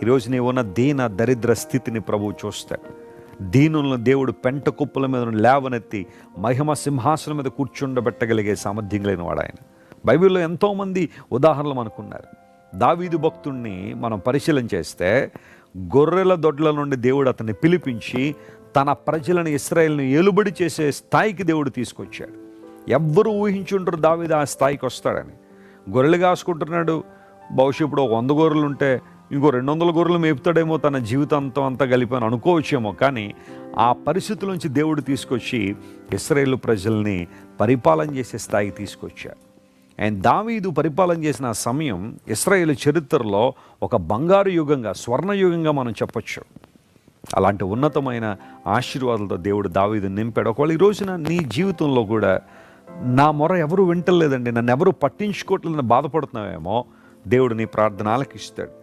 ఈరోజు నీవు ఉన్న దీన దరిద్ర స్థితిని ప్రభువు చూస్తాడు. దీనులను దేవుడు పెంట కుప్పల మీద లేవనెత్తి మహిమ సింహాసనం మీద కూర్చుండబెట్టగలిగే సామర్థ్యం కలిగిన వాడు ఆయన. బైబిల్లో ఎంతోమంది ఉదాహరణలు మనకున్నారు. దావీదు భక్తుణ్ణి మనం పరిశీలన చేస్తే గొర్రెల దొడ్ల నుండి దేవుడు అతన్ని పిలిపించి తన ప్రజలను ఇశ్రాయేలును ఏలుబడి చేసే స్థాయికి దేవుడు తీసుకొచ్చాడు. ఎవ్వరూ ఊహించుంటారు దావీదు ఆ స్థాయికి వస్తాడని. గొర్రెలు కాసుకుంటున్నాడు, భవిష్యప్పుడు 100 గొర్రెలు ఉంటే ఇంకో 200 గొర్రెలు మేపుతాడేమో తన జీవితాంతం అంతా కలిపి అని అనుకోవచ్చేమో. కానీ ఆ పరిస్థితుల నుంచి దేవుడు తీసుకొచ్చి ఇశ్రాయేలు ప్రజల్ని పరిపాలన చేసే స్థాయికి తీసుకొచ్చాడు. అండ్ దావీదు పరిపాలన చేసిన ఆ సమయం ఇశ్రాయేలు చరిత్రలో ఒక బంగారు యుగంగా, స్వర్ణయుగంగా మనం చెప్పొచ్చు. అలాంటి ఉన్నతమైన ఆశీర్వాదాలతో దేవుడు దావీదు నింపాడు. ఒకవేళ ఈ రోజున నీ జీవితంలో కూడా నా మొర ఎవరు వింటలేదండి, నన్ను ఎవరు పట్టించుకోవట్లేదని బాధపడుతున్నావేమో, దేవుడు నీ ప్రార్థన ఆలకిస్తాడు.